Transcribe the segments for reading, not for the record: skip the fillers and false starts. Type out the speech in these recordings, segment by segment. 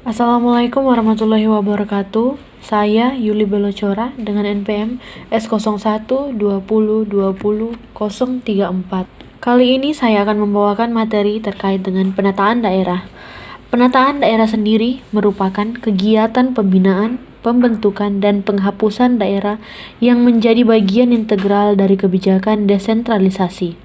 Assalamualaikum warahmatullahi wabarakatuh. Saya Yuli Belocora dengan NPM S0120200034. Kali ini saya akan membawakan materi terkait dengan penataan daerah. Penataan daerah sendiri merupakan kegiatan pembinaan, pembentukan, dan penghapusan daerah yang menjadi bagian integral dari kebijakan desentralisasi.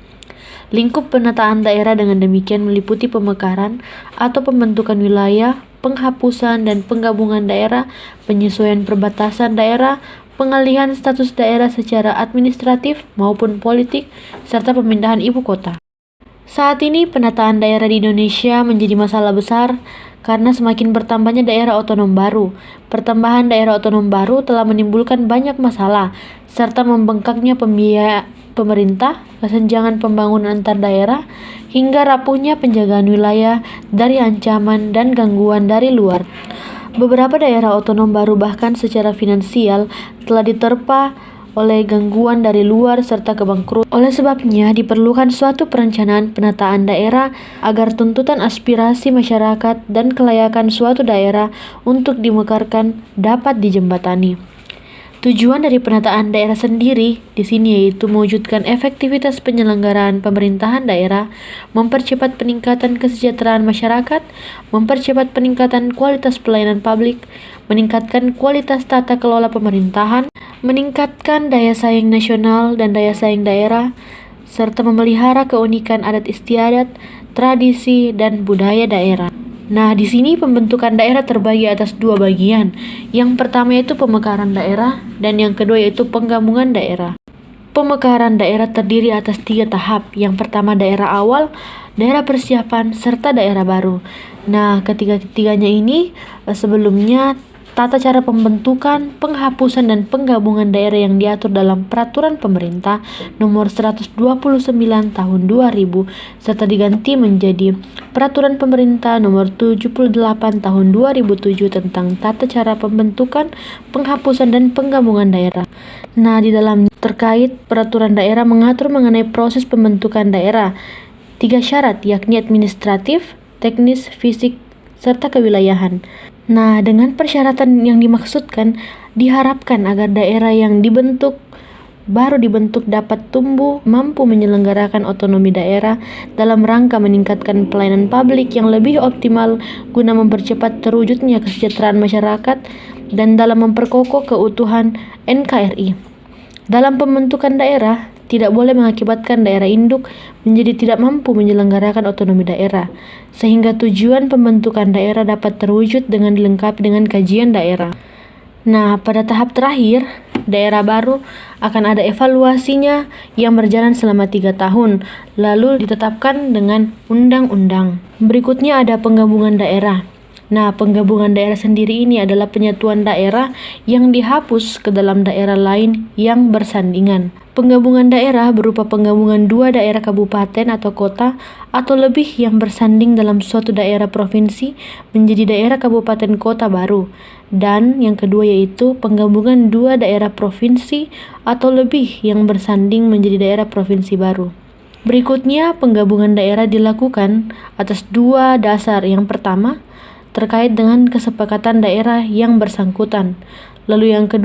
Lingkup penataan daerah dengan demikian meliputi pemekaran atau pembentukan wilayah, penghapusan dan penggabungan daerah, penyesuaian perbatasan daerah, pengalihan status daerah secara administratif maupun politik, serta pemindahan ibu kota. Saat ini penataan daerah di Indonesia menjadi masalah besar karena semakin bertambahnya daerah otonom baru. Pertambahan daerah otonom baru telah menimbulkan banyak masalah, serta membengkaknya pembiayaan pemerintah, kesenjangan pembangunan antar daerah, hingga rapuhnya penjagaan wilayah dari ancaman dan gangguan dari luar. Beberapa daerah otonom baru bahkan secara finansial telah diterpa oleh gangguan dari luar serta kebangkrutan. Oleh sebabnya diperlukan suatu perencanaan penataan daerah agar tuntutan aspirasi masyarakat dan kelayakan suatu daerah untuk dimekarkan dapat dijembatani. Tujuan dari penataan daerah sendiri di sini yaitu mewujudkan efektivitas penyelenggaraan pemerintahan daerah, mempercepat peningkatan kesejahteraan masyarakat, mempercepat peningkatan kualitas pelayanan publik, meningkatkan kualitas tata kelola pemerintahan, meningkatkan daya saing nasional dan daya saing daerah, serta memelihara keunikan adat istiadat, tradisi, dan budaya daerah. Nah, di sini pembentukan daerah terbagi atas dua bagian. Yang pertama yaitu pemekaran daerah dan yang kedua yaitu penggabungan daerah. Pemekaran daerah terdiri atas 3 tahap. Yang pertama daerah awal, daerah persiapan, serta daerah baru. Nah, ketiga-tiganya ini sebelumnya tata cara pembentukan, penghapusan, dan penggabungan daerah yang diatur dalam Peraturan Pemerintah Nomor 129 Tahun 2000 serta diganti menjadi Peraturan Pemerintah Nomor 78 Tahun 2007 tentang tata cara pembentukan, penghapusan, dan penggabungan daerah. Nah, di dalam terkait peraturan daerah mengatur mengenai proses pembentukan daerah. 3 syarat yakni administratif, teknis, fisik, serta kewilayahan. Nah, dengan persyaratan yang dimaksudkan, diharapkan agar daerah yang baru dibentuk dapat tumbuh, mampu menyelenggarakan otonomi daerah dalam rangka meningkatkan pelayanan publik yang lebih optimal guna mempercepat terwujudnya kesejahteraan masyarakat dan dalam memperkokoh keutuhan NKRI. Dalam pembentukan daerah, tidak boleh mengakibatkan daerah induk menjadi tidak mampu menyelenggarakan otonomi daerah, sehingga tujuan pembentukan daerah dapat terwujud dengan dilengkapi dengan kajian daerah. Nah, pada tahap terakhir, daerah baru akan ada evaluasinya yang berjalan selama 3 tahun, lalu ditetapkan dengan undang-undang. Berikutnya ada penggabungan daerah. Nah, penggabungan daerah sendiri ini adalah penyatuan daerah yang dihapus ke dalam daerah lain yang bersandingan. Penggabungan daerah berupa penggabungan 2 daerah kabupaten atau kota atau lebih yang bersanding dalam suatu daerah provinsi menjadi daerah kabupaten kota baru. Dan yang kedua yaitu penggabungan 2 daerah provinsi atau lebih yang bersanding menjadi daerah provinsi baru. Berikutnya, penggabungan daerah dilakukan atas 2 dasar. Yang pertama, terkait dengan kesepakatan daerah yang bersangkutan. Lalu yang kedua,